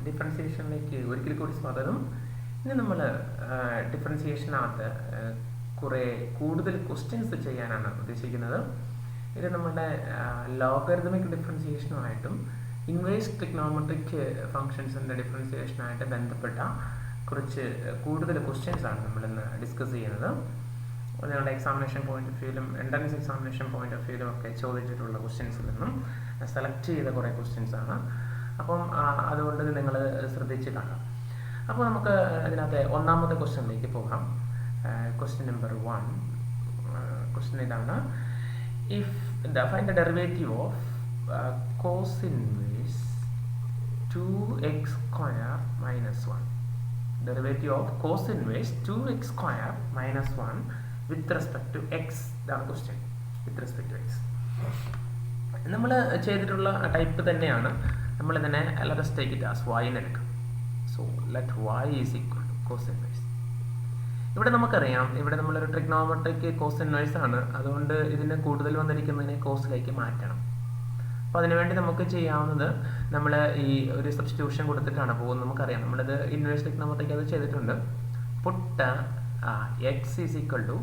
ഡിഫറൻസിയേഷനിലേക്ക് ഒരിക്കൽ കൂടി സ്വാഗതം. ഇനി നമ്മൾ ഡിഫറൻസിയേഷനകത്ത് കുറേ കൂടുതൽ ക്വസ്റ്റ്യൻസ് ചെയ്യാനാണ് ഉദ്ദേശിക്കുന്നത്. ഇത് നമ്മുടെ ലോഗരിഥമിക് ഡിഫറൻസിയേഷനുമായിട്ടും ഇൻവേഴ്സ് ട്രിഗണോമെട്രിക് ഫംഗ്ഷൻസിൻ്റെ ഡിഫറൻസിയേഷനായിട്ട് ബന്ധപ്പെട്ട കുറച്ച് കൂടുതൽ ക്വസ്റ്റ്യൻസ് ആണ് നമ്മളിന്ന് ഡിസ്കസ് ചെയ്യുന്നത്. നിങ്ങളുടെ എക്സാമിനേഷൻ പോയിന്റ് ഓഫ് വ്യൂവിലും എൻട്രൻസ് എക്സാമിനേഷൻ പോയിന്റ് ഓഫ് വ്യൂവിലും ഒക്കെ ചോദിച്ചിട്ടുള്ള ക്വസ്റ്റ്യൻസിൽ നിന്നും സെലക്ട് ചെയ്ത കുറേ ക്വസ്റ്റ്യൻസ് ആണ്. അപ്പം അതുകൊണ്ട് നിങ്ങൾ ശ്രദ്ധിച്ച് കാണാം. അപ്പോൾ നമുക്ക് അതിനകത്ത് ഒന്നാമത്തെ ക്വസ്റ്റ്യനിലേക്ക് പോകാം. Question number 1. ക്വസ്റ്റ്യൻ ഇതാണ്: find the derivative of cos inverse 2x square minus 1. Derivative of cos inverse 2x square minus 1 with respect to x. ഇതാണ് question. With respect to x നമ്മൾ ചെയ്തിട്ടുള്ള ടൈപ്പ് തന്നെയാണ്. നമ്മൾ ഇതിനെ let take it as y എന്ന് എടുക്കാം. So let y is equal to cos inverse. ഇവിടെ നമുക്കറിയാം, ഇവിടെ നമ്മളൊരു ട്രിഗണോമെട്രിക് കോസ് ഇൻവേഴ്സ് ആണ്. അതുകൊണ്ട് ഇതിന് കൂടുതൽ വന്നിരിക്കുന്നതിനെ കോസിലേക്ക് മാറ്റണം. അപ്പോൾ അതിനുവേണ്ടി നമുക്ക് ചെയ്യാവുന്നത്, നമ്മൾ ഈ ഒരു സബ്സ്റ്റിറ്റ്യൂഷൻ കൊടുത്തിട്ടാണ് പോകുന്നത്. നമുക്കറിയാം, നമ്മളിത് ഇൻവേഴ്സ് ട്രിഗണോമെട്രിക് അത് ചെയ്തിട്ടുണ്ട്. Put x is equal to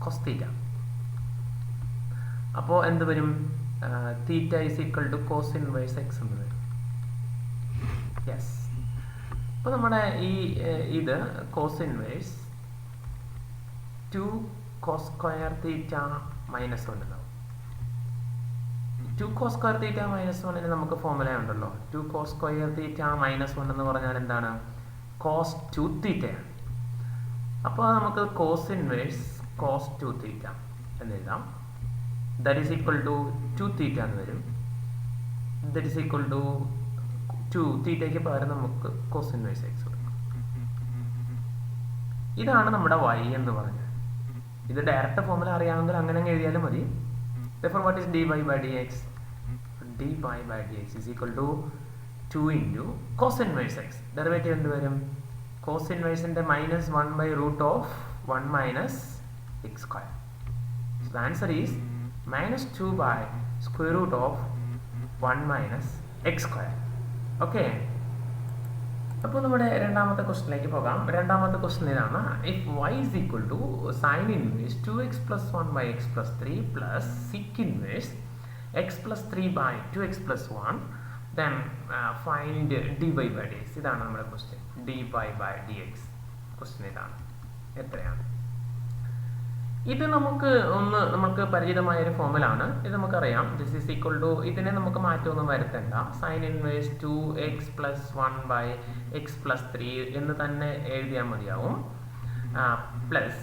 cos theta. അപ്പോൾ എന്ത് വരും? Theta is equal to cos inverse x എന്ന് വരും. യെസ്. അപ്പോൾ നമ്മുടെ ഇത് cos inverse 2 cos square theta minus 1 ഉണ്ടാവും. 2 കോസ് സ്ക്വയർ തീറ്റ മൈനസ് 1 നമുക്ക് ഫോർമുല ഉണ്ടല്ലോ. 2 കോസ് സ്ക്വയർ തീറ്റ മൈനസ് 1 എന്ന് പറഞ്ഞാൽ എന്താണ്? കോസ് 2 തീറ്റയാണ്. അപ്പോൾ നമുക്ക് കോസ് ഇൻവേഴ്സ് കോസ് 2 തീറ്റ എന്ന് എഴുതാം. ദാറ്റ് ഈസ് ഈക്വൽ ടു 2 തീറ്റ എന്ന് വരും. ദാറ്റ് ഈസ് ഈക്വൽ ടു 2 തീറ്റയ്ക്ക് പകരം നമുക്ക് കോസ് ഇൻവേഴ്സ് എക്സ് കൊടുക്കാം. ഇതാണ് നമ്മുടെ y എന്ന് പറഞ്ഞത്. ഇത് ഡയറക്റ്റ് ഫോർമുല അറിയാമെങ്കിൽ അങ്ങനെ എഴുതിയാലും മതി. Therefore, what is dy by dx? dy by dx is equal to 2 into cos inverse x. Derivative എന്ത് വരും? Cos inverse ന്റെ minus 1 by root of 1 minus x square. So the answer is minus 2 by square root of 1 minus x square. Okay. അപ്പോൾ നമ്മുടെ രണ്ടാമത്തെ ക്വസ്റ്റ്യനിലേക്ക് പോകാം. രണ്ടാമത്തെ question ഇതാണ്: if y is equal to sin inverse 2x plus 1 by x plus 3 plus sec inverse x plus 3 by 2x plus 1, then find dy by dx. ഇതാണ് നമ്മുടെ question. dy by dx question ഇതാണ്. എത്രയാണ്? ഇത് നമുക്ക് പരിചിതമായൊരു ഫോർമുലാണ്. ഇത് നമുക്കറിയാം. This is equal to, ഇതിനെ നമുക്ക് മാറ്റമൊന്നും വരുത്തണ്ട. Sine inverse 2x plus 1 by x plus 3 എന്ന് തന്നെ എഴുതിയാൽ മതിയാവും. പ്ലസ്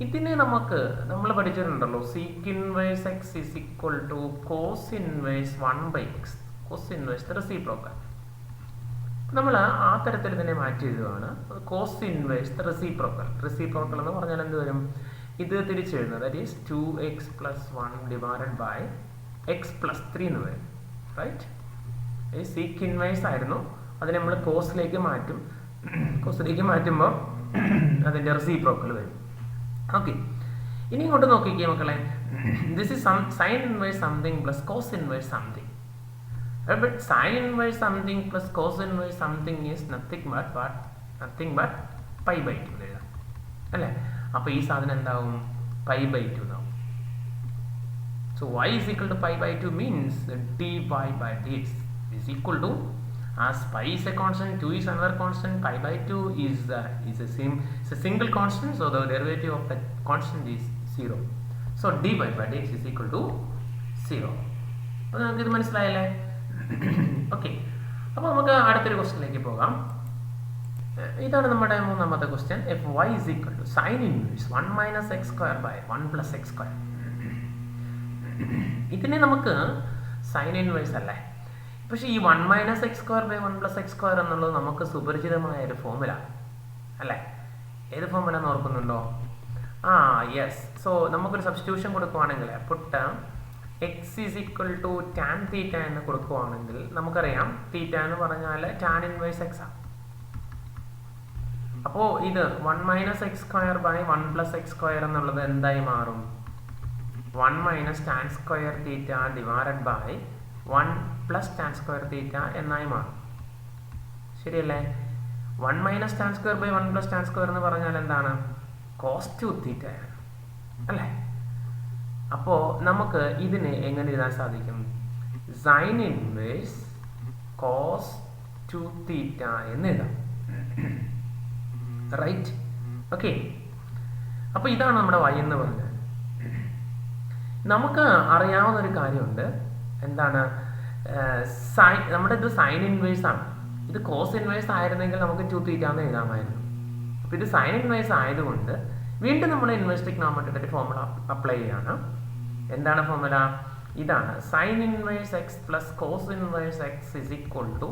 ഇതിനെ നമ്മൾ പഠിച്ചിട്ടുണ്ടല്ലോ, sec inverse x is equal to cos inverse 1 by x. Cos inverse reciprocal. നമ്മൾ ആ തരത്തിൽ ഇതിനെ മാറ്റി എഴുതുകയാണ്. Cos inverse reciprocal. റെസിപ്രോക്കൽ എന്ന് പറഞ്ഞാൽ എന്ത് വരും? ഇത് തിരിച്ചെഴുതുന്നത്, that is 2x plus 1 divided by x plus 3 എന്ന് വരും. റൈറ്റ്? ഈ സീക്ക് ഇൻവേഴ്സ് ആയിരുന്നു, അതിനെ നമ്മൾ കോസിലേക്ക് മാറ്റും. കോസിലേക്ക് മാറ്റുമ്പോൾ അതിൻ്റെ റെസിപ്രോക്കൽ വരും. ഓക്കെ, ഇനി ഇങ്ങോട്ട് നോക്കിക്കേ മക്കളെ. This is sine inverse something plus cos inverse something. But sine inverse something plus cos inverse something is nothing but pi by 2 എഴുതാം അല്ലേ? അപ്പോൾ ഈ സാധനം എന്താവും? പൈ ബൈ 2 എന്നാവും. So y is equal to pi by 2 means dy by dx is equal to, as pi is a constant, 2 is another constant, pi by 2 is a single constant, so the derivative of that constant is 0. So dy by dx is equal to 0. അപ്പോൾ നമുക്ക് ഇത് മനസ്സിലായല്ലേ? Okay, അപ്പോൾ നമുക്ക് അടുത്തൊരു ക്വസ്റ്റ്യനിലേക്ക് പോകാം. ഇതാണ് നമ്മുടെ മൂന്നാമത്തെ question. If y is equal to sin inverse 1 minus x square by 1 plus x square. ഇതിനെ നമുക്ക് സൈൻ ഇൻവേഴ്സ് അല്ലേ, പക്ഷേ ഈ 1 minus x square by 1 plus x square എന്നുള്ളത് നമുക്ക് സുപരിചിതമായ ഒരു ഫോർമുല അല്ലേ? ഏത് ഫോർമുല എന്ന് ഓർക്കുന്നുണ്ടോ? യെസ്. സോ നമുക്കൊരു സബ്സ്റ്റിറ്റ്യൂഷൻ കൊടുക്കുവാണെങ്കിൽ, puttu x is equal to tan theta എന്ന് കൊടുക്കുവാണെങ്കിൽ, നമുക്കറിയാം തീറ്റ എന്ന് പറഞ്ഞാൽ tan inverse x ആണ്. അപ്പോൾ ഇത് 1 minus x square by 1 plus x square എന്നുള്ളത് എന്തായി മാറും? 1 minus tan square theta divided by 1 plus tan square theta എന്നായി മാറും. ശരിയല്ലേ? 1 minus tan square by 1 plus tan square എന്ന് പറഞ്ഞാൽ എന്താണ്? cos 2 തീറ്റ അല്ലേ? അപ്പോൾ നമുക്ക് ഇതിനെ എങ്ങനെ എഴുതാൻ സാധിക്കും? സൈൻ ഇൻവേഴ്സ് cos 2 തീറ്റ എന്ന് എഴുതാം. റൈറ്റ്? ഓക്കെ. അപ്പോൾ ഇതാണ് നമ്മുടെ y എന്ന് പറഞ്ഞത്. നമുക്ക് അറിയാവുന്ന ഒരു കാര്യമുണ്ട്. എന്താണ്? നമ്മുടെ ഇത് സൈൻ ഇൻവേഴ്സ് ആണ്. ഇത് കോസ് ഇൻവേഴ്സ് ആയിരുന്നെങ്കിൽ നമുക്ക് 2 തീറ്റ എന്ന് എഴുതാമായിരുന്നു. അപ്പോൾ ഇത് സൈൻ ഇൻവേഴ്സ് ആയതുകൊണ്ട് വീണ്ടും നമ്മൾ ഇൻവേഴ്സ് ട്രിഗണോമെട്രിയുടെ ഫോർമുല അപ്ലൈ ചെയ്യാണ്. എന്താണ് ഫോർമുല? ഇതാണ് sine inverse x plus cos inverse x is equal to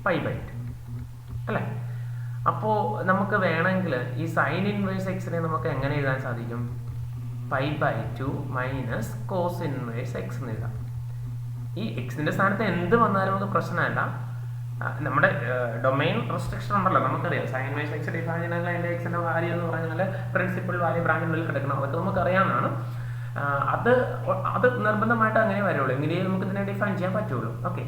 π/2 അല്ലേ? അപ്പോൾ നമുക്ക് വേണമെങ്കിൽ ഈ സൈൻ ഇൻവേഴ്സ് എക്സിനെ നമുക്ക് എങ്ങനെ എഴുതാൻ സാധിക്കും? π/2 മൈനസ് കോസ് ഇൻവേഴ്സ് എക്സ് എന്ന് എഴുതാം. ഈ എക്സിന്റെ സ്ഥാനത്ത് എന്ത് വന്നാലും നമുക്ക് പ്രശ്നമല്ല. നമ്മുടെ ഡൊമൈൻ റെസ്ട്രിക്ഷൻ ഉണ്ടല്ലോ, നമുക്കറിയാം. സൈൻ ഇൻവേഴ്സ് എക്സ് ഡിഫൈൻ ചെയ്യണമെങ്കിൽ അതിൻ്റെ എക്സിന്റെ വാല്യൂ എന്ന് പറഞ്ഞാൽ പ്രിൻസിപ്പൽ വാല്യൂ ബ്രാക്കറ്റിനുള്ളിൽ കിടക്കണം. അതൊക്കെ നമുക്കറിയാവുന്നതാണ്. അത് നിർബന്ധമായിട്ട് അങ്ങനെ വരുള്ളൂ. എങ്ങനെയേ നമുക്ക് ഇതിനെ ഡിഫൈൻ ചെയ്യാൻ പറ്റുള്ളൂ. ഓക്കെ.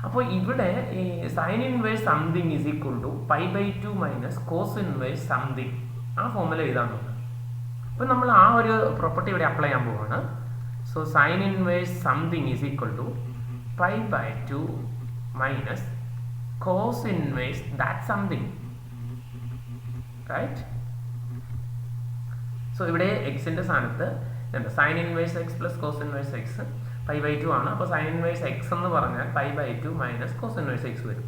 അപ്പോൾ ഇവിടെ ഈ sine inverse something is equal to π/2 minus cos inverse something, ആ ഫോർമുല എഴുതാൻ നോക്കുക. അപ്പോൾ നമ്മൾ ആ ഒരു പ്രോപ്പർട്ടി ഇവിടെ അപ്ലൈ ചെയ്യാൻ പോവാണ്. So sine inverse something is equal to π/2 minus cos inverse that something. Right? So ഇവിടെ എക്സിന്റെ സ്ഥാനത്ത് sine inverse x plus cos inverse x π/2 ആണ്. അപ്പോൾ സൈൻ ഇൻവേഴ്സ് എക്സ് എന്ന് പറഞ്ഞാൽ π/2 മൈനസ് കോസ് ഇൻവേഴ്സ് എക്സ് വരും.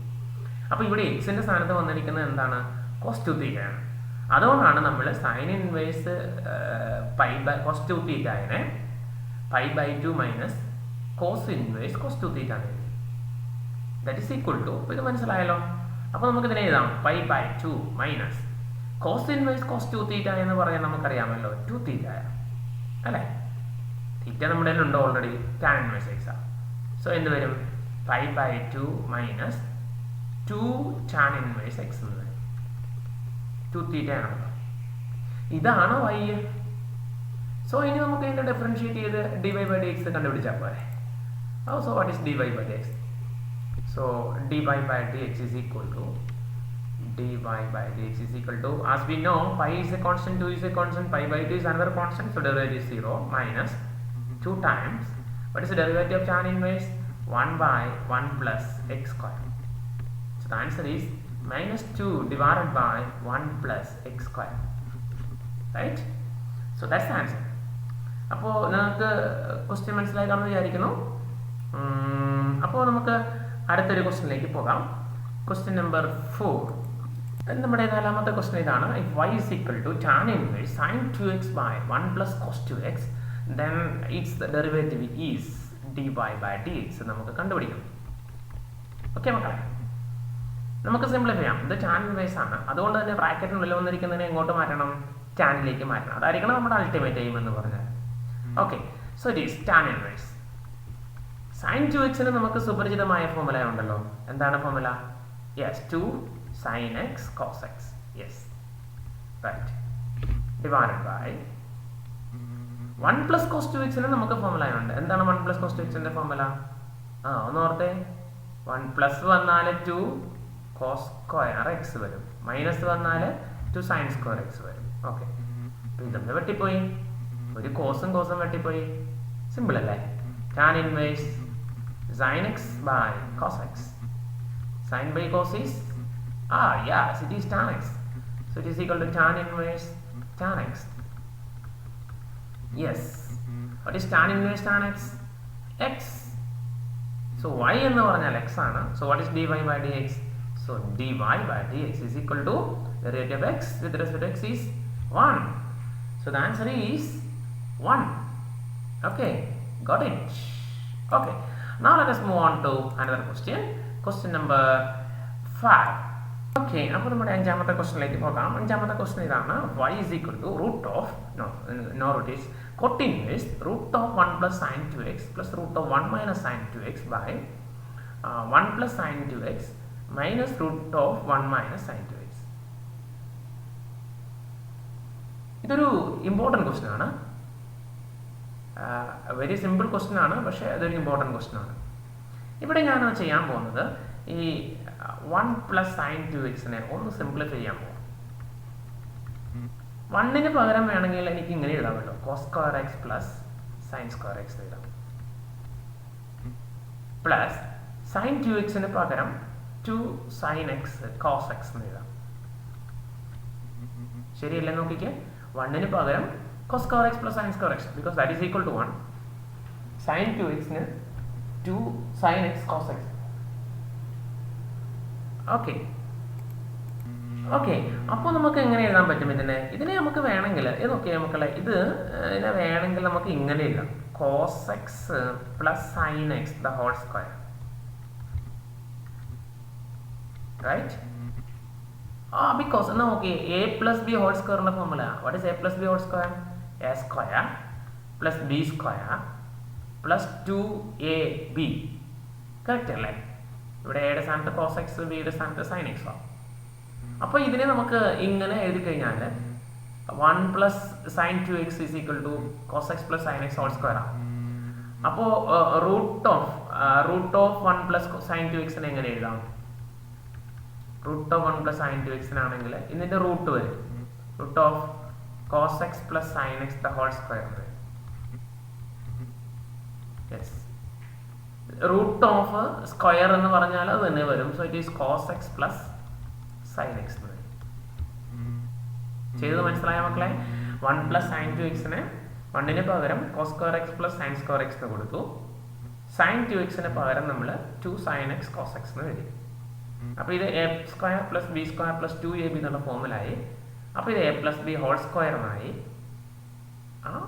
അപ്പോൾ ഇവിടെ എക്സിന്റെ സ്ഥാനത്ത് വന്നിരിക്കുന്നത് എന്താണ്? cos 2 തീറ്റയാണ്. അതുകൊണ്ടാണ് നമ്മൾ സൈൻ ഇൻവേഴ്സ് cos 2 തീറ്റയെ π/2 മൈനസ് കോസ് ഇൻവേഴ്സ് cos 2 തീറ്റ ആണ്. ദാറ്റ് ഈസ് ഈക്വൽ ടു, ഇത് മനസ്സിലായല്ലോ? അപ്പോൾ നമുക്ക് ഇതിനെ എഴുതാം π/2 മൈനസ് കോസ് ഇൻവേഴ്സ് cos 2 തീറ്റ എന്ന് പറയാൻ നമുക്കറിയാമല്ലോ 2 തീറ്റ അല്ലേ? തീറ്റ നമ്മുടെ ഉണ്ട് ഓൾറെഡി, ടാൻ ഇൻവേഴ്സ് എക്സ് ആണ്. സോ എന്ത് വരും? π/2 മൈനസ് 2 ടാൻ ഇൻവേഴ്സ് എക്സ് എന്ന് വരും. 2 തീറ്റ ആണല്ലോ. ഇതാണ് y. സോ ഇനി നമുക്ക് ഇതിനെ ഡിഫറൻഷിയേറ്റ് ചെയ്ത് dy/dx കണ്ടുപിടിച്ചാൽ പോരെ. So what is dy/dx? So dy/dx is equal to as we know pi is a constant, 2 is a constant, π/2 is another constant, so derivative is 0 minus 2 times what is the derivative of tan inverse? 1/1 plus x square. So the answer is minus 2 divided by 1 plus x square. Right? So that's the answer. അപ്പോൾ നിങ്ങൾക്ക് question മനസ്സിലാക്കാമെന്ന് വിചാരിക്കുന്നു. അപ്പോൾ നമുക്ക് അടുത്തൊരു ക്വസ്റ്റ്യനിലേക്ക് പോകാം. Question number 4. നമ്മുടെ നാലാമത്തെ ക്വസ്റ്റ്യൻ ഇതാണ്. If y is equal to tan inverse sin 2x by 1 plus cos 2x, then its derivative is dy/dx. നമുക്ക് കണ്ടുപിടിക്കണം. ഓക്കെ മക്കളെ, നമുക്ക് സിംപ്ലിഫൈ ചെയ്യാം. ഇത് tan inverse ആണ്, അതുകൊണ്ട് തന്നെ ബ്രാക്കറ്റിനുള്ളിൽ വന്നിരിക്കുന്നതിനെ എങ്ങോട്ട് മാറ്റണം? ടാനിലേക്ക് മാറ്റണം. അതായിരിക്കണം നമ്മുടെ അൾട്ടിമേറ്റ് എയിം എന്ന് പറഞ്ഞാൽ. Okay, so it is tan inverse sin 2x നമുക്ക് സുപരിചിതമായ ഫോർമുല ഉണ്ടല്ലോ. എന്താണ് formula? Yes, 2 sin x cos x. Yes, right. Divided by 1 plus cos 2x നമുക്ക് ഫോർമുല ഉണ്ട്. എന്താണ് 1 പ്ലസ് cos 2x ഫോർമുല? ഒന്ന് ഓർത്തേ. 1 പ്ലസ് വന്നാൽ 2 cos സ്ക്വയർ x വരും, മൈനസ് വന്നാൽ 2 sin സ്ക്വയർ x വരും. ഓക്കെ, അപ്പോൾ ഇതൊന്ന് വെട്ടിപ്പോയി, ഒരു കോസും വെട്ടിപ്പോയി. സിമ്പിൾ അല്ലേ? tan inverse sin x by cos x. Sin by cos is yes, it is tan x. So it is equal to tan inverse tan x. Yes. What is tan inverse tan x? X. So y എന്ന് പറഞ്ഞാൽ x ആണ്. So what is dy/dx? So dy/dx is equal to the derivative of x with respect to x is 1. So the answer is 1. Okay, got it? Okay, now let us move on to another question. Question number 5. Okay, അപ്പോൾ നമ്മുടെ അഞ്ചാമത്തെ ക്വസ്റ്റ്യനിലേക്ക് പോകാം. അഞ്ചാമത്തെ question ഇതാണ്. y is equal to root of root is cot inverse root of 1 plus sin 2x plus root of 1 minus sin 2x by 1 plus sin 2x minus root of 1 minus sin 2x. ഇതൊരു important question ആണ്. Very simple question ആണ്, പക്ഷേ അതൊരു important question ആണ്. ഇവിടെ ഞാൻ ചെയ്യാൻ പോകുന്നത് ഈ 1 പ്ലസ് സൈൻ 2x ഒന്ന് സിംപ്ലിഫൈ ചെയ്യാൻ പോകും. 1 പകരം വേണമെങ്കിൽ എനിക്ക് ഇങ്ങനെ എഴുതാമല്ലോ, cos square x plus sine square x എഴുതാം. പ്ലസ് സൈൻ 2x പകരം 2 സൈൻ എക്സ് കോസ് എക്സ് എന്ന് എഴുതാം. ശരിയല്ലേ? നോക്കിക്കേ, 1 പകരം cos square x plus sine square x, because that is equal to 1. Sine 2x 2 sine x cos x. Okay okay, അപ്പോൾ നമുക്ക് എങ്ങനെ എഴുതാൻ പറ്റും ഇതിനെ നമുക്ക് വേണമെങ്കിൽ ഇതൊക്കെ മക്കളെ, ഇതിനെ വേണമെങ്കിൽ നമുക്ക് ഇങ്ങനെ എഴുതാം, cos x plus sine x the whole square, right? because now okay, a plus b whole square in the formula. What is a plus b whole square? A square plus b square plus 2ab. Correct അല്ലേ? ഇവിടെ a യുടെ സ്ഥാനത്ത് cos x, b യുടെ സ്ഥാനത്ത് sin x ആവും. അപ്പോൾ ഇതിനെ നമുക്ക് ഇങ്ങനെ എഴുതി കഴിഞ്ഞാൽ 1 plus sin 2x is equal to cos x plus sin x whole square ആണ്. അപ്പോൾ root of 1 plus sin 2x എങ്ങനെ എഴുതാം? root of 1 plus sin 2x ആണെങ്കിൽ ഇതിന്റെ റൂട്ട് വരും, root of cos x plus sin x the whole square വരും. yes, root of square എന്ന് പറഞ്ഞാൽ അത് തന്നെ വരും. so it is cos x plus sin x എന്ന് വരും. ചെയ്തത് മനസ്സിലായ മക്കളെ? 1 plus sin 2x 1 പകരം cos square x plus sin square x എന്ന് കൊടുത്തു. sin 2x പകരം നമ്മൾ 2 sin x cos x എന്ന് എഴുതി. അപ്പോൾ ഇത് a square plus b square plus 2ab എന്നുള്ള ഫോമിലായി. അപ്പോൾ ഇത് a plus b whole square എന്നായി.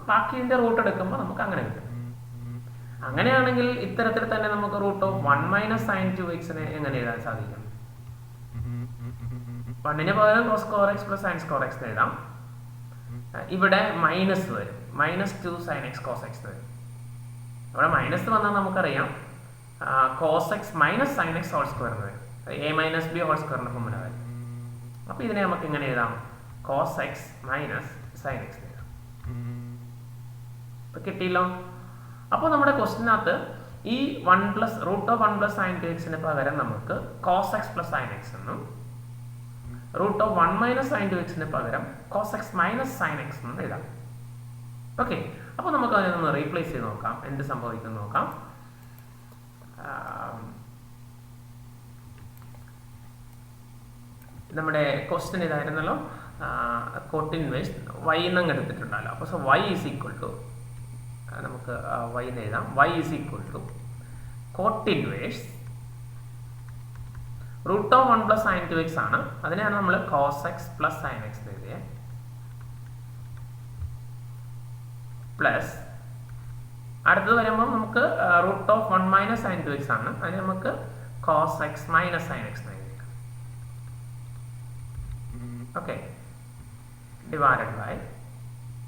ബാക്കി ഇതിന്റെ റൂട്ട് എടുക്കുമ്പോൾ നമുക്ക് അങ്ങനെ കിട്ടും. അങ്ങനെയാണെങ്കിൽ ഇത്തരത്തിൽ തന്നെ നമുക്ക് root of 1 minus sine 2x എങ്ങനെ എഴുതാൻ സാധിക്കും? 1 പകരം cos square x പ്ലസ് sin square x എഴുതാം. ഇവിടെ മൈനസ് വരും, minus 2 sin x cos x വരും. ഇവിടെ മൈനസ് വന്നാൽ നമുക്കറിയാം cos x minus sin x whole square എന്ന് വരും. a മൈനസ് ബി ഹോൾ സ്ക്വയറിന്റെ ഫോർമുല വരും. അപ്പോൾ ഇതിനെ നമുക്ക് ഇങ്ങനെ എഴുതാം, cos x minus sin x എഴുതാം. ഇപ്പൊ കിട്ടിയല്ലോ. അപ്പോൾ നമ്മുടെ ക്വസ്റ്റിനകത്ത് ഈ 1 plus root of 1 plus sine 2x പകരം നമുക്ക് cos x പ്ലസ് sin x എന്നും root of 1 minus sine 2x പകരം cos x minus sin x എന്നും എഴുതാം. ഓക്കെ, അപ്പോൾ നമുക്ക് അതിനൊന്ന് റീപ്ലേസ് ചെയ്ത് നോക്കാം, എന്ത് സംഭവിക്കുന്നു നോക്കാം. നമ്മുടെ ക്വസ്റ്റ്യൻ ഇതായിരുന്നല്ലോ, കോട്ട് ഇൻവേഴ്സ് y എന്നങ്ങ് എടുത്തിട്ടുണ്ടല്ലോ. അപ്പോൾ so y is equal to, നമുക്ക് y എന്ന് എഴുതാം, y is equal to cot inverse root of 1 plus sine 2x ആണ്, അതിനെയാണ് നമ്മൾ cos x പ്ലസ് sin x എഴുതിയത്, പ്ലസ് അടുത്തത് വരുമ്പോൾ നമുക്ക് root of 1 minus sine 2x ആണ്, അതിന് നമുക്ക് cos x minus sin x എഴുതിയത്. ഓക്കെ, ഡിവൈഡഡ് ബൈ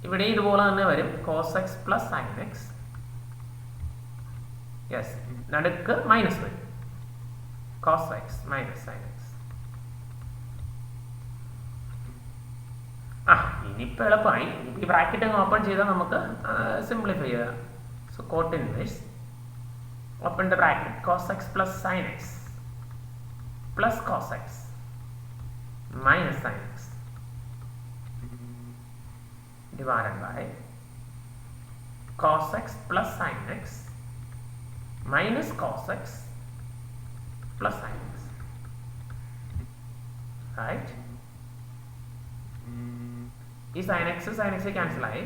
ഇവിടെ ഇതുപോലെ തന്നെ വരും cos x പ്ലസ് sin x. യെസ്, നടുക്ക് മൈനസ് വരും, cos x minus sin x. ഇനിയിപ്പോൾ എളുപ്പമായി. ഈ ബ്രാക്കറ്റ് അങ്ങ് ഓപ്പൺ ചെയ്താൽ നമുക്ക് സിംപ്ലിഫൈ ചെയ്യാം. So cot inverse open the bracket cos x പ്ലസ് sin x plus cos x minus sin x divided by cos x plus sin x minus cos x plus sin x, right? ഈ sin x cancel ആയി,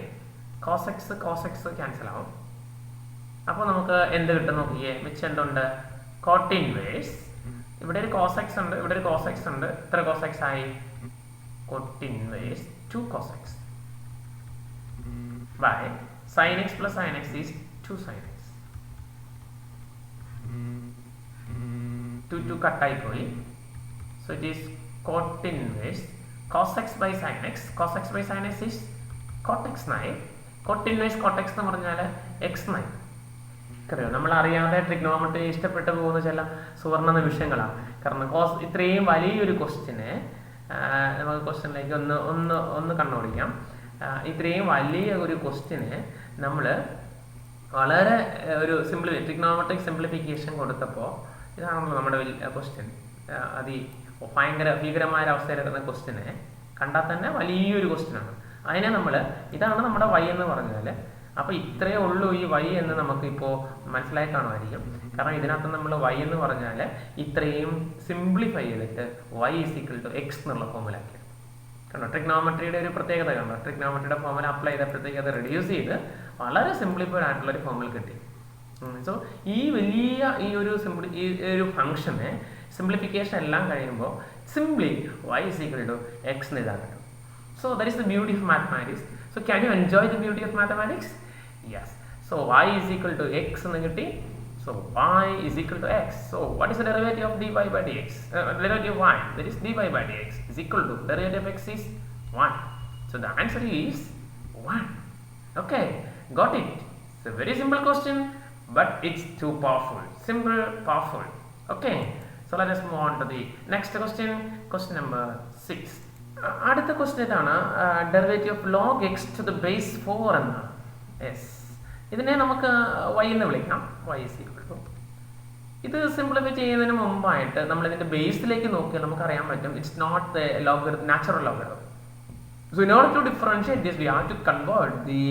cos x cancel ആവും. അപ്പോൾ നമുക്ക് എന്ത് കിട്ടും നോക്കിയേ, മിച്ചം എന്തുണ്ട്? കോട്ട് ഇൻവേഴ്സ്, ഇവിടെ ഒരു cos x ഉണ്ട്, ഇവിടെ ഒരു cos x ഉണ്ട്, എത്ര cos x ആയി? Cot inverse 2 cos x by sin x plus sin x is 2 sin x. 2 കട്ടായി പോയി. So it is cot inverse cos x by sin x. Cos x by sin x is cot x 9. Cot inverse cot x എന്ന് പറഞ്ഞാൽ x 9. അറിയാം, നമ്മൾ അറിയാതെ trigonometry ഇഷ്ടപ്പെട്ടു പോകുന്ന ചില സുവർണ്ണ നിമിഷങ്ങളാണ്. കാരണം ഇത്രയും വലിയൊരു ക്വസ്റ്റ്യനെ നമുക്ക് ക്വസ്റ്റ്യനിലേക്ക് ഒന്ന് കണ്ണോടിക്കാം. ഇത്രയും വലിയ ഒരു ക്വസ്റ്റ്യന് നമ്മൾ വളരെ ഒരു ട്രിഗ്നോമെട്രിക് സിംപ്ലിഫിക്കേഷൻ കൊടുത്തപ്പോൾ ഇതാണല്ലോ നമ്മുടെ ക്വസ്റ്റ്യൻ. ഭയങ്കര ഭീകരമായ അവസ്ഥയിലെത്തുന്ന ക്വസ്റ്റിനെ കണ്ടാൽ തന്നെ വലിയൊരു ക്വസ്റ്റ്യനാണ്. അതിനെ നമ്മൾ ഇതാണ് നമ്മുടെ y എന്ന് പറഞ്ഞാൽ, അപ്പോൾ ഇത്രയേ ഉള്ളൂ ഈ y എന്ന് നമുക്കിപ്പോൾ മനസ്സിലായി കാണുമായിരിക്കും. കാരണം ഇതിനകത്ത് നമ്മൾ y എന്ന് പറഞ്ഞാൽ ഇത്രയും സിംപ്ലിഫൈ ചെയ്തിട്ട് y = x എന്നുള്ള ഫോമിലാക്കി. കണ്ടോ, ട്രിഗ്നോമെട്രിയുടെ ഒരു പ്രത്യേകത കണ്ടോ, ട്രിഗ്നോമെട്രിയുടെ ഫോമിൽ അപ്ലൈ ചെയ്തപ്പോഴത്തേക്ക് അത് റെഡ്യൂസ് ചെയ്ത് വളരെ സിംപ്ലിഫൈഡ് ആയിട്ടുള്ള ഒരു ഫോമിൽ കിട്ടി. സോ ഈ വലിയ ഈ ഒരു ഫംഗ്ഷനെ സിംപ്ലിഫിക്കേഷൻ എല്ലാം കഴിയുമ്പോൾ സിംപ്ലി y = x എന്ന് എഴുതാൻ പറ്റും. So that is the beauty of mathematics. So can you enjoy the beauty of mathematics? Yes. So y = x എന്ന് കിട്ടി. So y = x. So what is the derivative of dy by dx? Derivative of y, that is dy by dx is equal to derivative of x is 1. So the answer is 1. Okay, got it? It's a very simple question, but it's too powerful. Simple, powerful. Okay, so let us move on to the next question. Question number 6. അടുത്ത question ഇതാണ്, derivative of log x to the base 4 എന്നാണ്. Yes, ഇതിനെ നമുക്ക് y എന്ന് വിളിക്കാം. y = ഇത് simplify ചെയ്യുന്നതിന് മുമ്പായിട്ട് നമ്മൾ ഇതിന്റെ ബേസിലേക്ക് നോക്കിയാൽ നമുക്ക് അറിയാൻ പറ്റും it's not the logarithm, natural logarithm. So in order to differentiate this, we have to convert the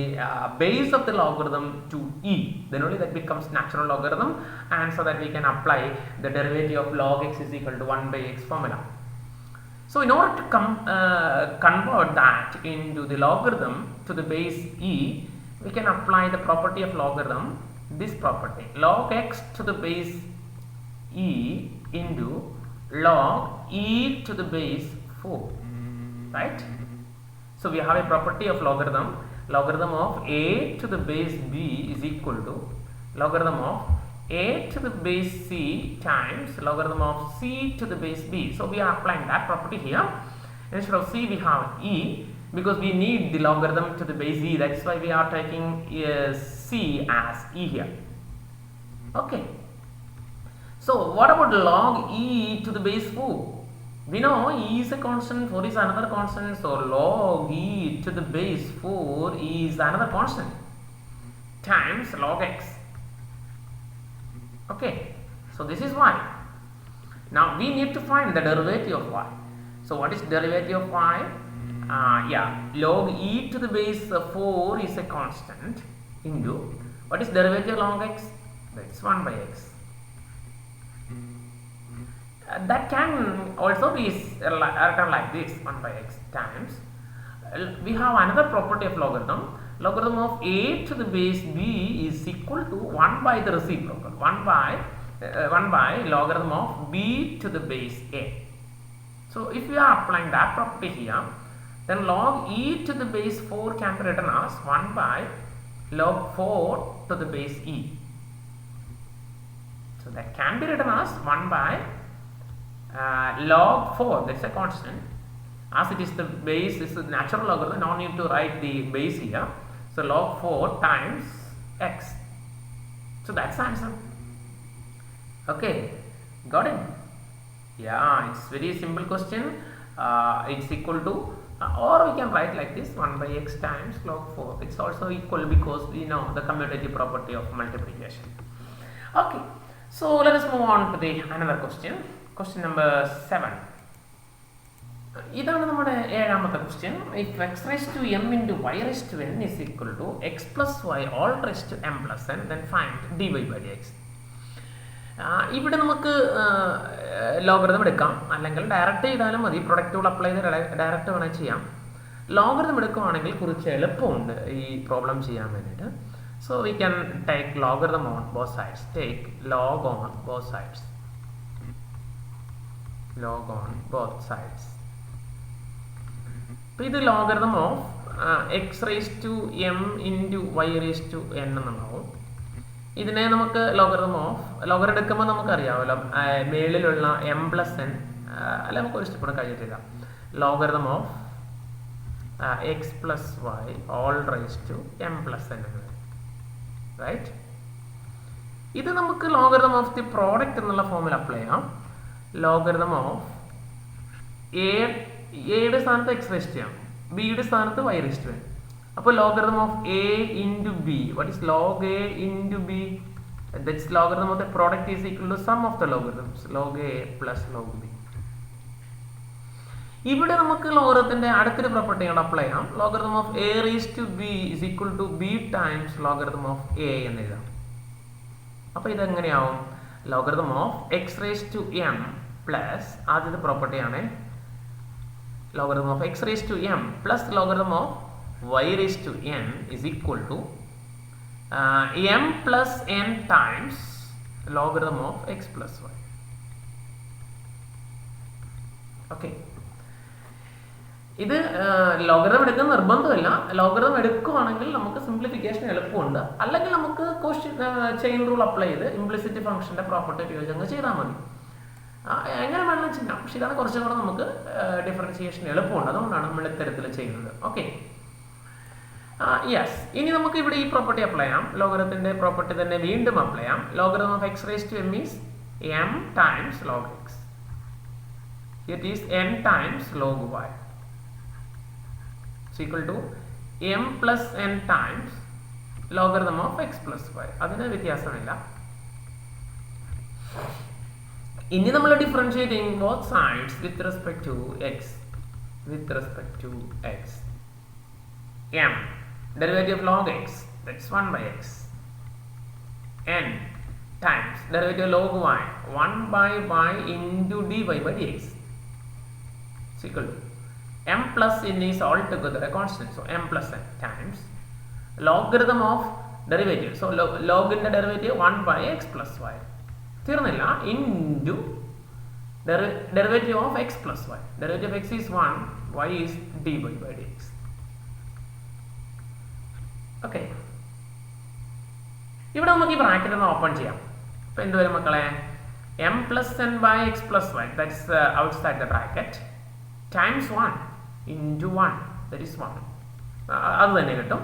base of the logarithm to e. Then only that becomes natural logarithm, and so that we can apply the derivative of log x is equal to 1/x formula. So in order to convert that into the logarithm to the base e, we can apply the property of logarithm, this property, log x to the base e into log e to the base 4, right? So we have a property of logarithm of a to the base b is equal to logarithm of a to the base c times logarithm of c to the base b. So we are applying that property here. Instead of c we have e, because we need the logarithm to the base e, that's why we are taking c as e here. Okay, so what about log e to the base 4? We know e is a constant, 4 is another constant, so log e to the base 4 is another constant times log x. Okay, so this is y. Now we need to find the derivative of y. So what is derivative of y? Log e to the base 4 is a constant into what is derivative of log x? That's 1/x. That can also be written like this, 1/x times, we have another property of logarithm of a to the base b is equal to 1 by the reciprocal, 1 by logarithm of b to the base a. So if we are applying that property here, then log e to the base 4 can be written as 1 by log 4 to the base e. So that can be written as 1 by log 4, that's a constant, as it is the base, is the natural logarithm, no need to write the base here. So log 4 times x. So that's the answer. Okay, got it? Yeah, it's very simple question. It's equal to or we can write like this, 1/x times log 4. It's also equal because we know the commutative property of multiplication. Okay, so let us move on to the another question. Question number 7. ഇതാണ് നമ്മുടെ ഏഴാമത്തെ question. If x raised to m into y raised to n is equal to x plus y all raised to m plus n, then find dy by dx. ഇവിടെ നമുക്ക് logarithm എടുക്കാം, അല്ലെങ്കിൽ direct ചെയ്താലും മതി. Product tool apply ചെയ്ത് direct വേണമെങ്കിൽ ചെയ്യാം. Logarithm എടുക്കുകയാണെങ്കിൽ കുറച്ച് എളുപ്പമുണ്ട് ഈ പ്രോബ്ലം ചെയ്യാൻ വേണ്ടിയിട്ട്. So we can take logarithm on both sides. Take log on both sides. Log on both sides. അപ്പോൾ ഇത് logarithm of x raised to m into y raised to n എന്നുണ്ടാവും. ഇതിനെ നമുക്ക് ലോഗരിതം എടുക്കുമ്പോൾ നമുക്കറിയാമല്ലോ, മേളിലുള്ള m plus n, അല്ല നമുക്ക് ഒരു step കൂടെ കഴിഞ്ഞിട്ട് എഴുതാം. Logarithm of x plus y all raised to m plus n എന്ന്, റൈറ്റ്? ഇത് നമുക്ക് ലോഗരിതം ഓഫ് ദി പ്രോഡക്റ്റ് എന്നുള്ള ഫോമിൽ അപ്ലൈ ചെയ്യാം. ലോഗരിതം ഓഫ് എയുടെ സ്ഥാനത്ത് x raised to m, ബിയുടെ സ്ഥാനത്ത് y raised to n. അപ്പോൾ logarithm of a into b, what is log a into b? That's logarithm of the product is equal to sum of the logarithms, log a plus log b. ഇവിടെ നമുക്ക് ലോഗരിതത്തിന്റെ അടുത്തൊരു property കൂടെ apply ചെയ്യാം. Logarithm of a raised to b is equal to b times logarithm of a എന്ന് എഴുതാം. അപ്പോൾ ഇതെങ്ങനെയാവും? Logarithm of x raised to m plus ആദ്യത്തെ പ്രോപ്പർട്ടിയാണ് logarithm of x raised to m plus logarithm of y raised to n is equal to m plus n times logarithm of x plus y. Okay, ഇത് logarithm എടുക്കുന്ന നിർബന്ധമില്ല. Logarithm എടുക്കുകയാണെങ്കിൽ നമുക്ക് simplification എളുപ്പമുണ്ട്. അല്ലെങ്കിൽ നമുക്ക് ചെയിൻ റൂൾ അപ്ലൈ ചെയ്ത് implicit ഫംഗ്ഷന്റെ പ്രോപ്പർട്ടി ഉപയോഗിച്ച് അങ്ങ് ചെയ്താൽ മതി. എങ്ങനെ വേണമെങ്കിലും ചെയ്യാം. പക്ഷെ ഇതാണ് കുറച്ചും കൂടെ നമുക്ക് ഡിഫറൻഷിയേഷൻ എളുപ്പമുണ്ട്. അതുകൊണ്ടാണ് നമ്മൾ ഇത്തരത്തിൽ ചെയ്യുന്നത്. Okay, yes. ഇനി നമുക്ക് ഇവിടെ ഈ പ്രോപ്പർട്ടി അപ്ലൈ ചെയ്യാം. ലോഗരിതത്തിന്റെ പ്രോപ്പർട്ടി തന്നെ വീണ്ടും അപ്ലൈ ചെയ്യാം. Logarithm of x raised to m is m times log x. It is n times log y. It's equal to m plus n times logarithm of x plus y. അതിന് വ്യത്യാസമില്ല. ഇനി നമ്മൾ differentiate ചെയ്യും both sides with respect to x. m derivative of log x, that's 1 by x. n times derivative of log y, 1 by y into dy by dx. It's equal to m plus n is altogether a constant, so m plus n times logarithm of derivative, so log in the derivative 1 by x plus y തീർന്നില്ല, into derivative of x plus y. Derivative of x is 1, y is dy by dx. Okay, ഇവിടെ നമുക്ക് ഈ bracket ഒന്ന് open ചെയ്യാം. അപ്പോൾ എന്ത് വരും മക്കളെ? m plus n by x plus y, that's outside the bracket, times 1 into 1, that is 1. അത് തന്നെ കിട്ടും.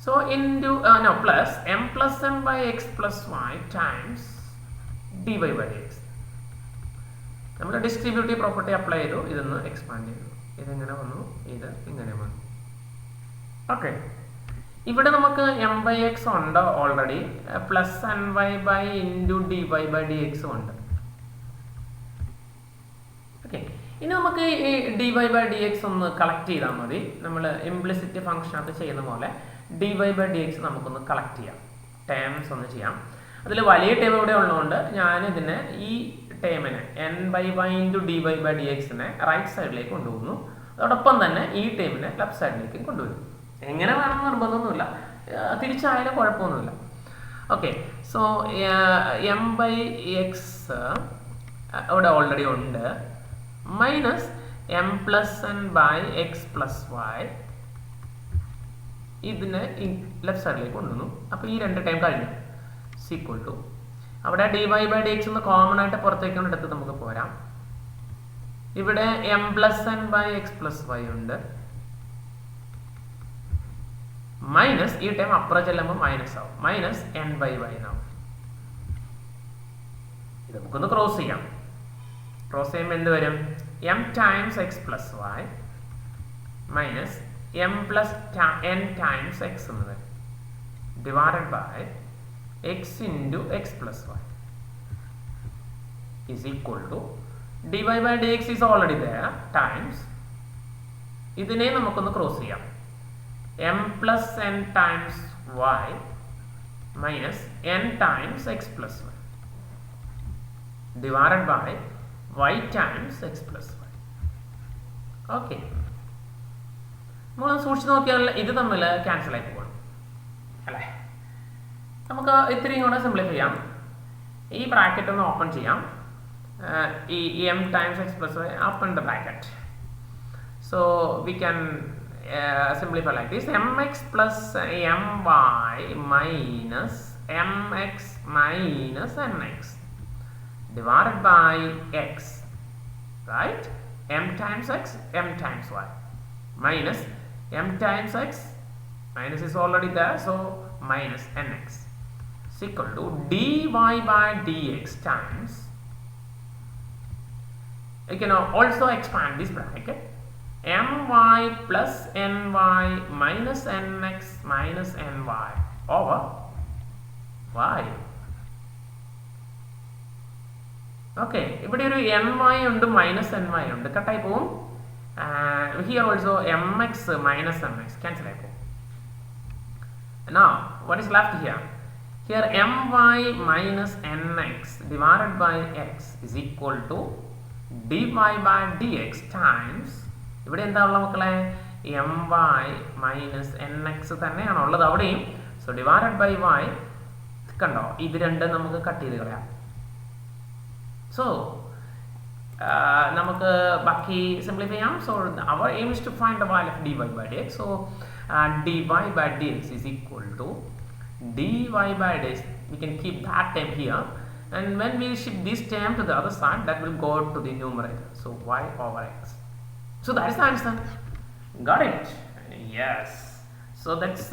So into no plus m plus n by x plus y times dy by dx. നമ്മൾ distributive property apply ചെയ്തു, ഇതൊന്ന് expand ചെയ്തു. ഇതെങ്ങനെ വന്നു? ഇത് ഇങ്ങനെ വന്നു. ഓക്കെ, ഇവിടെ നമുക്ക് m by x ഉണ്ട് already, plus n y by into dy by dx ഉണ്ട്. ഓക്കെ, ഇനി നമുക്ക് ഈ dy by dx ഒന്ന് കളക്ട് ചെയ്താൽ മതി. നമ്മൾ ഇംപ്ലിസിറ്റ് ഫംഗ്ഷനകത്ത് ചെയ്യുന്ന പോലെ dy by dx നമുക്കൊന്ന് കളക്ട് ചെയ്യാം, ടേംസ് ഒന്ന് ചെയ്യാം. അതിൽ വലിയ ടേം ഇവിടെ ഉള്ളതുകൊണ്ട് ഞാൻ ഇതിനെ ഈ ടേമിനെ n by y into dy by dxനെ റൈറ്റ് സൈഡിലേക്ക് കൊണ്ടുപോകുന്നു. അതോടൊപ്പം തന്നെ ഈ ടേമിനെ ലെഫ്റ്റ് സൈഡിലേക്ക് കൊണ്ടുവരും. എങ്ങനെ വേണമെന്ന് നിർബന്ധമൊന്നുമില്ല, തിരിച്ചായാലും കുഴപ്പമൊന്നുമില്ല. Okay, so m by x ഇവിടെ ഓൾറെഡി ഉണ്ട്, minus m plus n by x plus y ഇതിനെ ലെഫ്റ്റ് സൈഡിലേക്ക് കൊണ്ടുവന്നു. അപ്പോൾ ഈ രണ്ട് ടൈം കഴിഞ്ഞു. ഈക്വൽ ടു അവിടെ dy by dx ഒന്ന് കോമൺ ആയിട്ട് പുറത്തേക്ക് എടുത്ത് നമുക്ക് പോരാം. ഇവിടെ m plus n by x plus y ഉണ്ട്, മൈനസ് ഈ ടൈം അപ്പുറം ചെല്ലുമ്പോൾ മൈനസ് ആവും, മൈനസ് n by y ആവും. ഇത് നമുക്കൊന്ന് ക്രോസ് ചെയ്യാം. ക്രോസ് ചെയ്യുമ്പോൾ എന്ത് വരും? m times x plus y minus m plus n times x എന്ന് വരും, divided by x into x plus y is equal to dy by dx is already there times ഇതിനെ നമുക്കൊന്ന് ക്രോസ് ചെയ്യാം, m plus n times y minus n times x plus y divided by y times x plus y. Okay, നമ്മൾ സൂക്ഷിച്ച് നോക്കിയാൽ ഇത് തമ്മിൽ cancel ആയി പോകണം അല്ലേ? നമുക്ക് ഇത്രയും കൂടെ സിംപ്ലിഫൈ ചെയ്യാം. ഈ ബ്രാക്കറ്റ് ഒന്ന് ഓപ്പൺ ചെയ്യാം. ഈ m times x plus y open the bracket, so we can simplify like this: mx plus my minus mx minus nx divided by x, right? m times x, m times y minus m times x, minus is already there, so minus nx is equal to dy by dx times, you can also expand this bracket, my plus ny minus nx minus ny over y. Okay, ഇവിടെ ഒരു ny ഉണ്ട് minus ny ഉണ്ട്, കട്ടായി പോവും. Here also mx minus mx cancel ആയി പോവും. Now what is left here? Here my minus nx divided by x is equal to dy by dx times, ഇവിടെ എന്താ ഉള്ളത് മക്കളെ? my minus nx തന്നെയാണ് ഉള്ളത് അവിടെയും. സോ ഡിവൈഡഡ് ബൈ y, കണ്ടോ ഇത് രണ്ടും നമുക്ക് കട്ട് ചെയ്ത് കളയാം. സോ നമുക്ക് ബാക്കി സിംപ്ലിഫൈ ചെയ്യാം. So our aim is to find the value of dy by dx. So dy by dx is equal to dy by dx. We can keep that term here, and when we shift this term to the other side, that will go to the numerator. So y over x. So that is the answer. Got it? Yes. So that's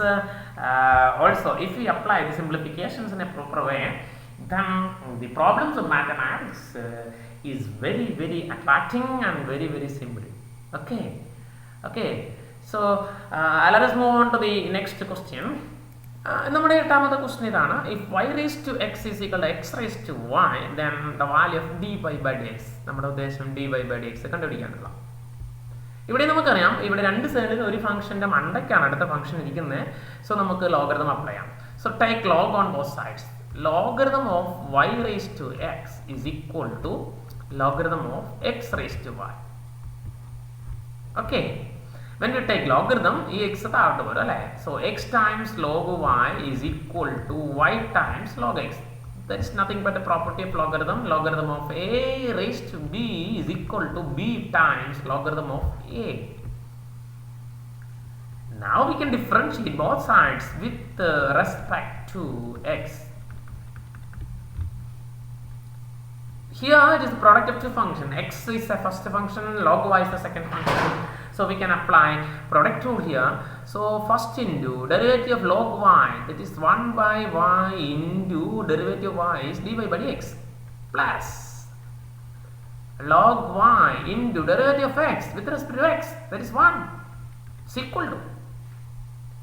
also, if we apply the simplifications in a proper way, then the problems of mathematics is very, very attracting and very, very simple. Okay. Okay. So let us move on to the next question. നമ്മുടെ എട്ടാമത്തെ question ഇതാണ്. If y raised to x is equal to x raised to y, then the value of dy by dx. നമ്മുടെ ഉദ്ദേശം dy by dx കണ്ടുപിടിക്കാനുള്ള. ഇവിടെ നമുക്കറിയാം, ഇവിടെ രണ്ട് സൈഡിൽ ഒരു ഫംഗ്ഷന്റെ മണ്ടയ്ക്കാണ് അടുത്ത ഫംഗ്ഷൻ ഇരിക്കുന്നത്. സോ നമുക്ക് ലോഗരിതം അപ്ലൈ ചെയ്യാം. So take log on both sides. Logarithm of y raised to x is equal to logarithm of x raised to y. Okay. When we take logarithm, ഈ x താഴോട്ട് വരും അല്ലേ? So x times log y is equal to y times log x. That is nothing but a property of logarithm. Logarithm of a raised to b is equal to b times logarithm of a. Now we can differentiate both sides with respect to x. Here it is the product of two functions. X is the first function, log y is the second function. So we can apply product rule here. So first into derivative of log y, that is 1 by y into derivative of y is dy by dx, plus log y into derivative of x with respect to x, that is 1, is equal to.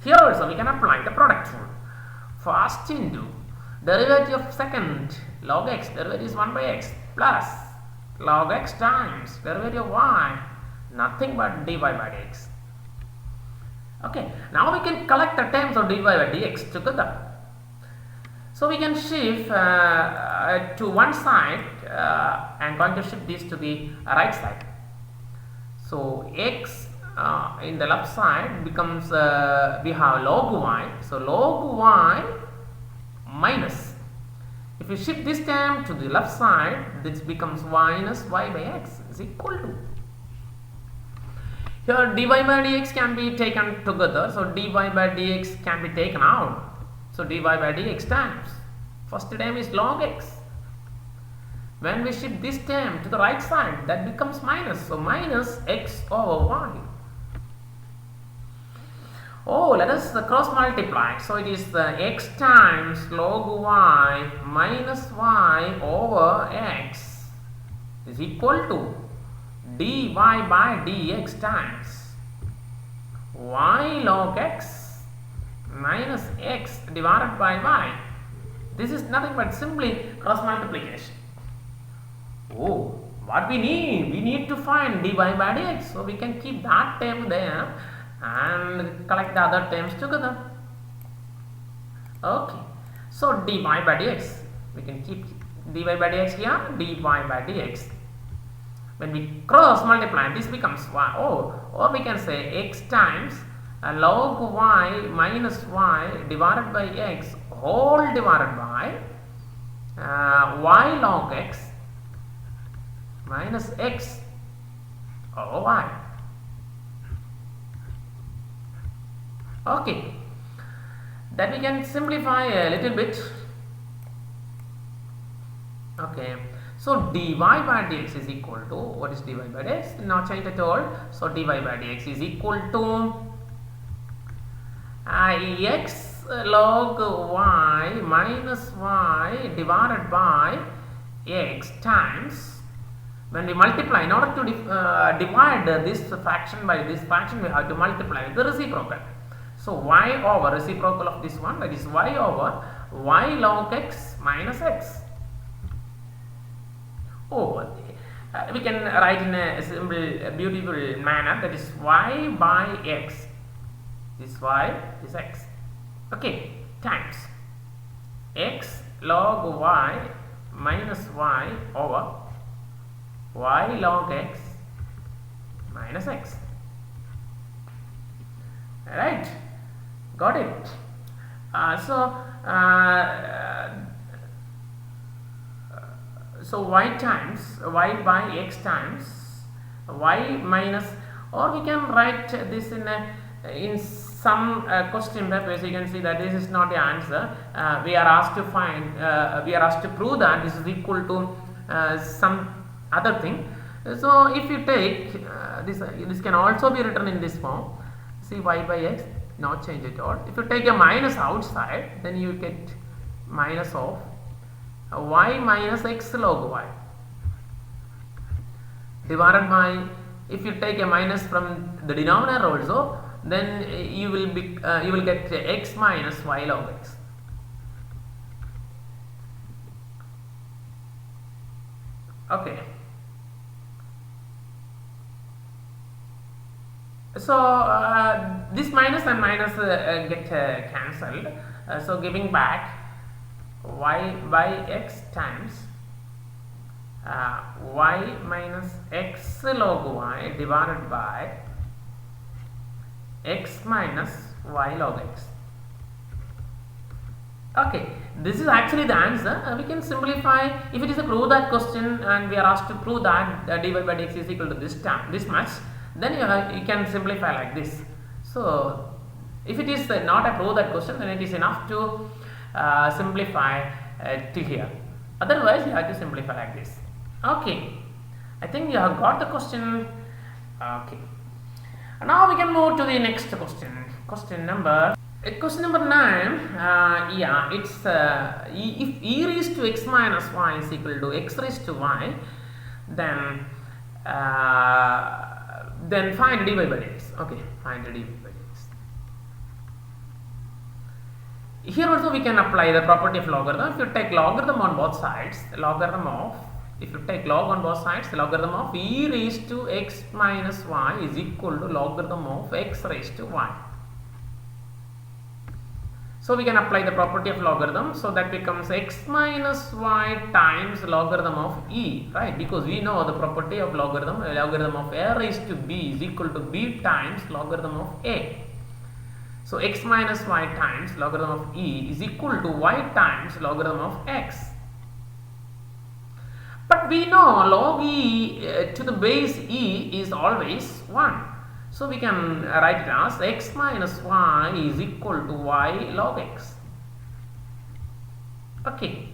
Here also we can apply the product rule. First into derivative of second log x, derivative is 1 by x, plus log x times derivative of y, nothing but dy by dx. Okay, now we can collect the terms of dy by dx together. So we can shift to one side and going to shift this to the right side. So x in the left side becomes we have log y. So log y minus, if we shift this term to the left side, this becomes minus y by x is equal to. Here dy by dx can be taken together, so dy by dx can be taken out. So dy by dx times first term is log x. When we shift this term to the right side, that becomes minus, so minus x over y. Oh, let us cross multiply. So it is x times log y minus y over x is equal to dy by dx times y log x minus x divided by y. This is nothing but simply cross multiplication. Oh, what we need to find dy by dx. So we can keep that term there and collect the other terms together. Okay, so dy by dx, we can keep dy by dx here, dy by dx. When we cross multiply, this becomes y. Or we can say x times log y minus y divided by x whole divided by y log x minus x over y. Okay, that we can simplify a little bit. Okay, so dy by dx is equal to, what is dy by dx? Not change at all. So dy by dx is equal to x log y minus y divided by x times, when we multiply, in order to divide this fraction by this fraction, we have to multiply with the reciprocal. So y over reciprocal of this one, that is y over y log x minus x. We can write in a simple, beautiful manner, that is y by x. This y is x. Okay, times x log y minus y over y log x minus x. Right? Got it? So y times y by x times y minus, or we can write this in some question papers. You can see that this is not the answer. We are asked to find, we are asked to prove that this is equal to some other thing. So if you take this can also be written in this form. See, y by x, not change at all. If you take a minus outside, then you get minus of y minus x log y divided by, if you take a minus from the denominator also, then you will get x minus y log x. Okay. So this minus and minus get cancelled. So giving back y by x times y minus x log y divided by x minus y log x. Okay, this is actually the answer. We can simplify. If it is a prove that question and we are asked to prove that dy by dx is equal to this much, then you can simplify like this. So if it is not a prove that question, then it is enough to simplify to here. Otherwise you have to simplify like this. Okay, I think you have got the question. Okay, now we can move to the next question. Question number 9. Yeah, it's if e raised to x minus y is equal to x raised to y, then find dy by dx. Okay, find dy by dx. Here also we can apply the property of logarithm. If you take logarithm on both sides, logarithm of, if you take log on both sides, the logarithm of e raised to x minus y is equal to logarithm of x raised to y. So we can apply the property of logarithm, so that becomes x minus y times logarithm of e, right? Because we know the property of logarithm, logarithm of a raised to b is equal to b times logarithm of a. So x minus y times logarithm of e is equal to y times logarithm of x. But we know log e to the base e is always 1. So we can write it as x minus y is equal to y log x. Okay.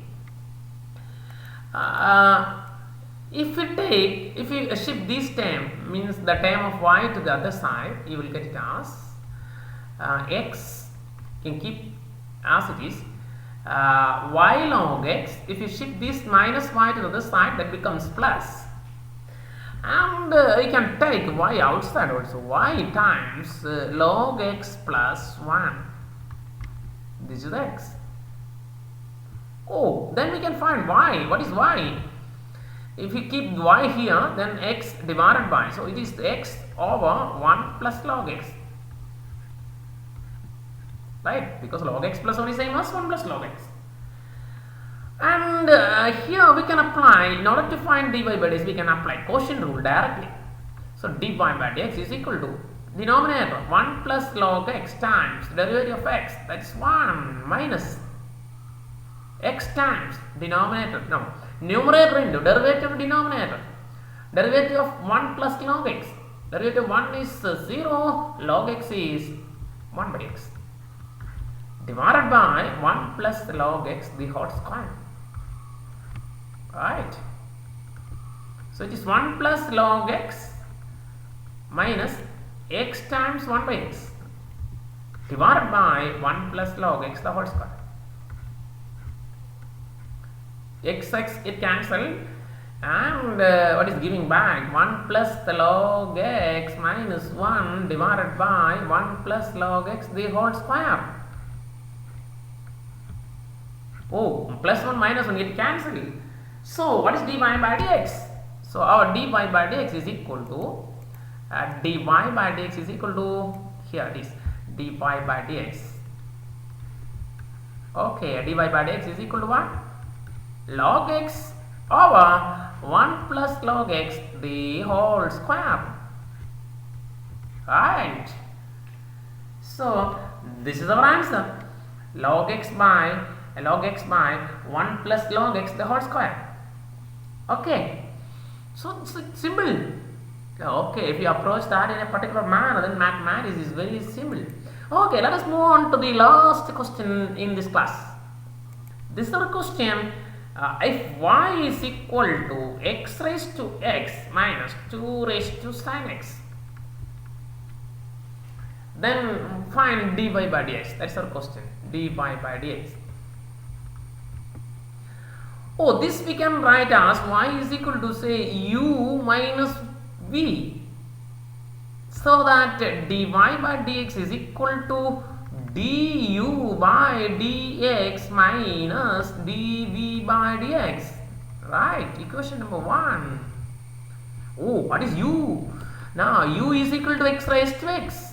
If you shift this term, means the term of y to the other side, you will get it as x, can keep as it is, y log x. If you shift this minus y to the other side, that becomes plus. And we can take y outside also, y times log x plus 1. This is x. Oh, then we can find y. What is y? If we keep y here, then x divided by, so it is x over 1 plus log x. Right? Because log x plus 1 is same as 1 plus log x. And here we can apply, in order to find dy by dx, we can apply quotient rule directly. So dy by dx is equal to denominator 1 plus log x times derivative of x, that's 1 minus x times denominator, no, numerator into derivative of denominator, derivative of 1 plus log x, derivative of 1 is 0, log x is 1 by x, divided by 1 plus log x the whole square. Right. So it is 1 plus log x minus x times 1 by x divided by 1 plus log x the whole square. X it cancelled, and what is giving back? 1 plus the log x minus 1 divided by 1 plus log x the whole square. Oh, plus 1 minus 1 get cancelled. So what is dy by dx? So our dy by dx is equal to dy by dx is equal to, here it is, dy by dx. Okay, dy by dx is equal to what? Log x over 1 plus log x the whole square. Right. So this is our answer. Log x by 1 plus log x the whole square. Okay. So it's simple. Okay, if you approach that in a particular manner, then mathematics is very simple. Okay, let us move on to the last question in this class. This is our question. If y is equal to x raised to x minus 2 raised to sin x, then find dy by dx. That's our question. Dy by dx. Oh, this we can write as y is equal to, say, u minus v. So that dy by dx is equal to du by dx minus dv by dx. Right, equation number 1. Oh, what is u? Now u is equal to x raised to x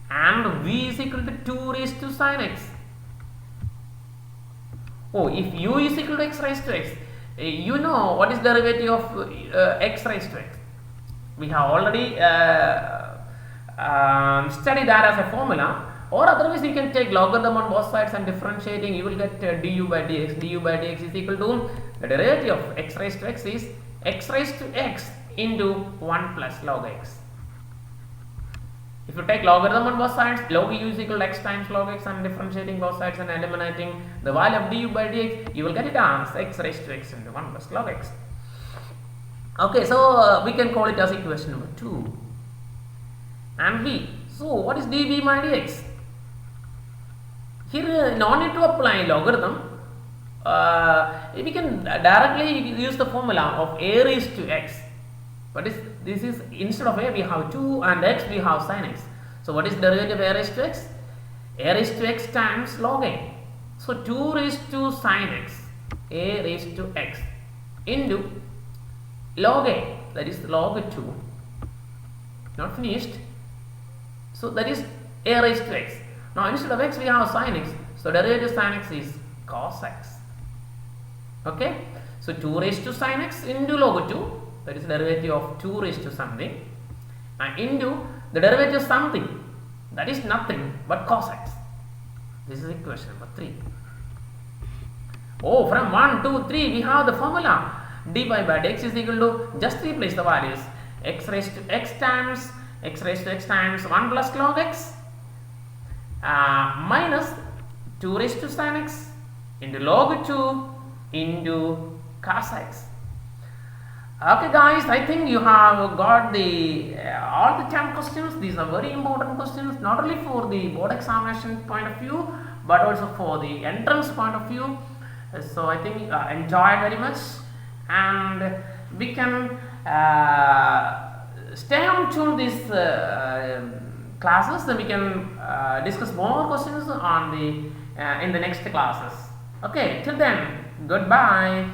and v is equal to 2 raised to sin x. Oh, if u is equal to x raised to x, you know what is the derivative of x raised to x. We have already studied that as a formula, or otherwise you can take logarithm on both sides and differentiating, you will get du by dx. Du by dx is equal to, the derivative of x raised to x is x raised to x into 1 plus log x. If you take logarithm on both sides, log u is equal to x times log x, and differentiating both sides and eliminating the value of du by dx, you will get it as x raised to x into 1 plus log x. Okay, so we can call it as equation number 2. And v. So what is dv by dx? Here no need to apply logarithm. We can directly use the formula of a raised to x. What is this? Is instead of a we have 2 and x we have sin x. So what is the derivative of a raised to x? A raised to x times log a. So 2 raised to sin x, a raised to x into log a, that is log 2. Not finished. So that is a raised to x. Now instead of x we have sin x. So derivative of sin x is cos x. Okay. So 2 raised to sin x into log 2. That is the derivative of 2 raised to something, and into the derivative of something, that is nothing but cos x. This is equation number 3. Oh, from 1, 2, 3 we have the formula. Dy by dx is equal to, just replace the values, x raised to x times 1 plus log x minus 2 raised to sin x into log 2 into cos x. Okay guys, I think you have got the all the 10 questions. These are very important questions, not only for the board examination point of view, but also for the entrance point of view. So I think enjoy it very much, and we can stay on to these classes, and we can discuss more questions on the in the next classes. Okay, till then, goodbye.